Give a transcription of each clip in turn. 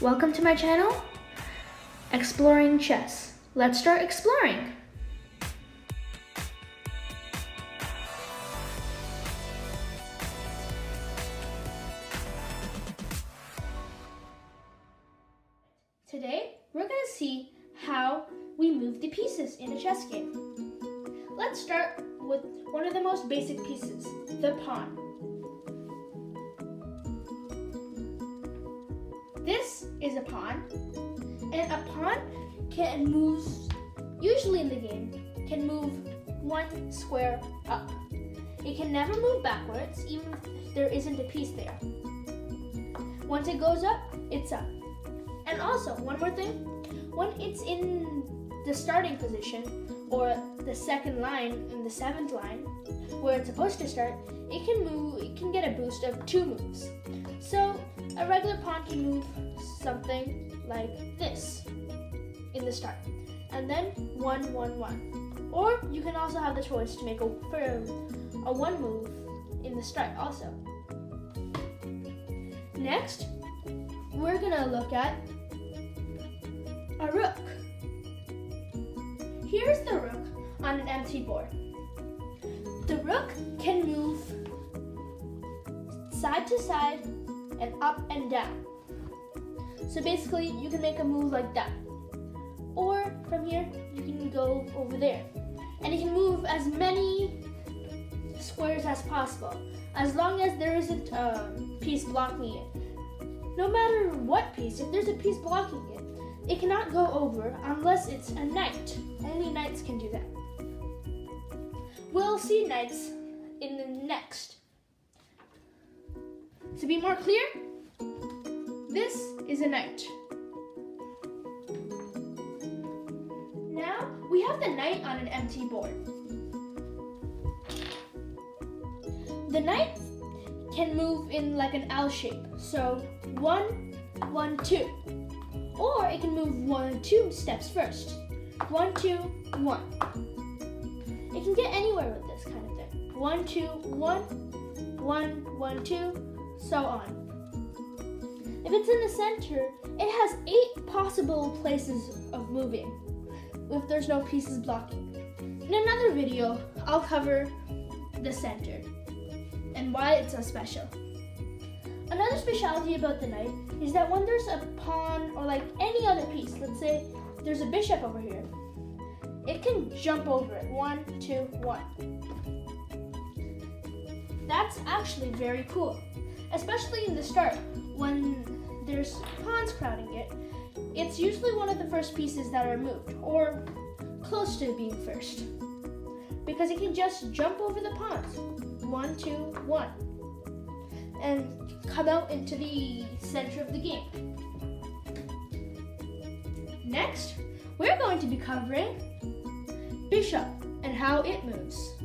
Welcome to my channel, Exploring Chess. Let's start exploring. Today, we're going to see how we move the pieces in a chess game. Let's start with one of the most basic pieces, the pawn. This is a pawn, and a pawn can move, usually in the game, can move one square up. It can never move backwards, even if there isn't a piece there. Once it goes up, it's up. And also, one more thing, when it's in the starting position, or the second line in the seventh line, where it's supposed to start, it can get a boost of 2 moves. So, a regular pawn can move something like this in the start, and then 1, 1, 1. Or you can also have the choice to make a 1 move in the start also. Next, we're gonna look at a rook. Here's the rook on an empty board. The rook can move side to side and up and down. So basically, you can make a move like that. Or from here, you can go over there. And you can move as many squares as possible, as long as there isn't a piece blocking it. No matter what piece, if there's a piece blocking it, it cannot go over unless it's a knight. Only knights can do that. We'll see knights in the next. To be more clear, this is a knight. Now we have the knight on an empty board. The knight can move in like an L shape, so 1, 1, 2. Or it can move 1, 2 steps first. 1, 2, 1. It can get anywhere with this kind of thing. 1, 2, 1, 1, 1, 2, so on. If it's in the center, it has 8 possible places of moving if there's no pieces blocking. In another video, I'll cover the center and why it's so special. Another specialty about the knight is that when there's a pawn or like any other piece, let's say there's a bishop over here, it can jump over it. 1, 2, 1. That's actually very cool, especially in the start when there's pawns crowding it. It's usually one of the first pieces that are moved, or close to being first, because it can just jump over the pawns. 1, 2, 1. And come out into the center of the game. Next, we're going to be covering bishop and how it moves.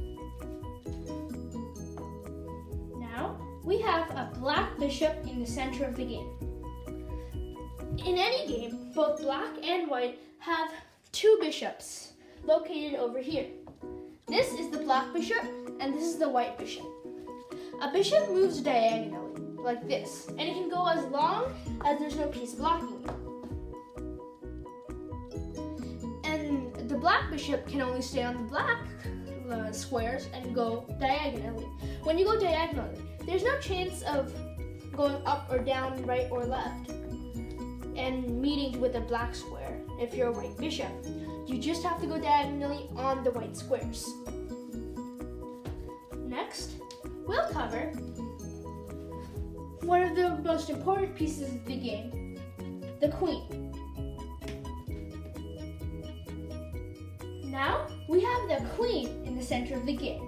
Now, we have a black bishop in the center of the game. In any game, both black and white have 2 bishops located over here. This is the black bishop and this is the white bishop. A bishop moves diagonally, like this, and it can go as long as there's no piece blocking it. And the black bishop can only stay on the black squares and go diagonally. When you go diagonally, there's no chance of going up or down, right or left, and meeting with a black square if you're a white bishop. You just have to go diagonally on the white squares. Next, we'll cover one of the most important pieces of the game, the queen. Now, we have the queen in the center of the game.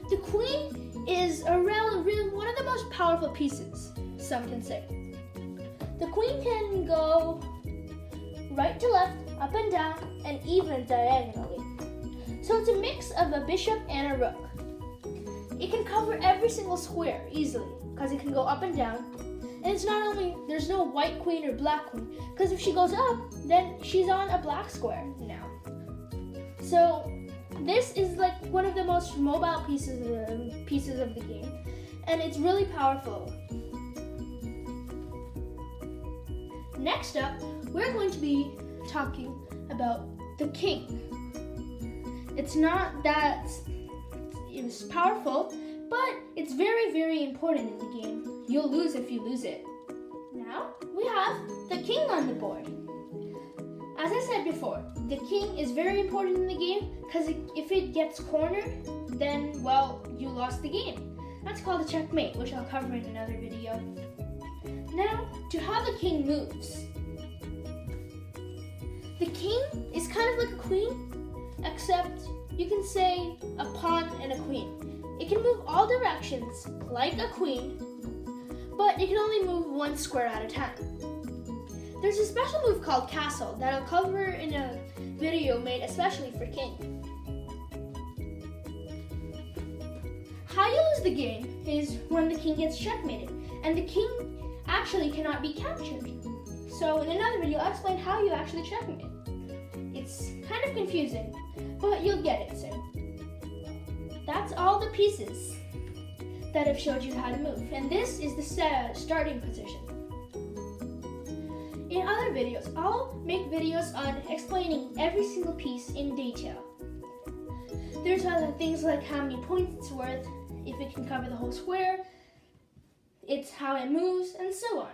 The queen is really one of the most powerful pieces, some can say. The queen can go right to left, up and down, and even diagonally. So it's a mix of a bishop and a rook. It can cover every single square easily because it can go up and down. And it's not only, there's no white queen or black queen, because if she goes up, then she's on a black square now. So this is like one of the most mobile pieces of the game, and it's really powerful. Next up, we're going to be talking about the king. It's not that it's powerful, but it's very, very important in the game. You'll lose if you lose it. Now, we have the king on the board. As I said before, the king is very important in the game because if it gets cornered, then, well, you lost the game. That's called a checkmate, which I'll cover in another video. Now, to how the king moves. The king is kind of like a queen, except you can say a pawn and a queen. It can move all directions like a queen, but it can only move one square at a time. There's a special move called castle that I'll cover in a video made especially for king. How you lose the game is when the king gets checkmated, and the king actually cannot be captured. So in another video, I'll explain how you actually checkmate. It's kind of confusing, but you'll get it soon. That's all the pieces that have showed you how to move, and this is the starting position. In other videos, I'll make videos on explaining every single piece in detail. There's other things like how many points it's worth, if it can cover the whole square, it's how it moves, and so on.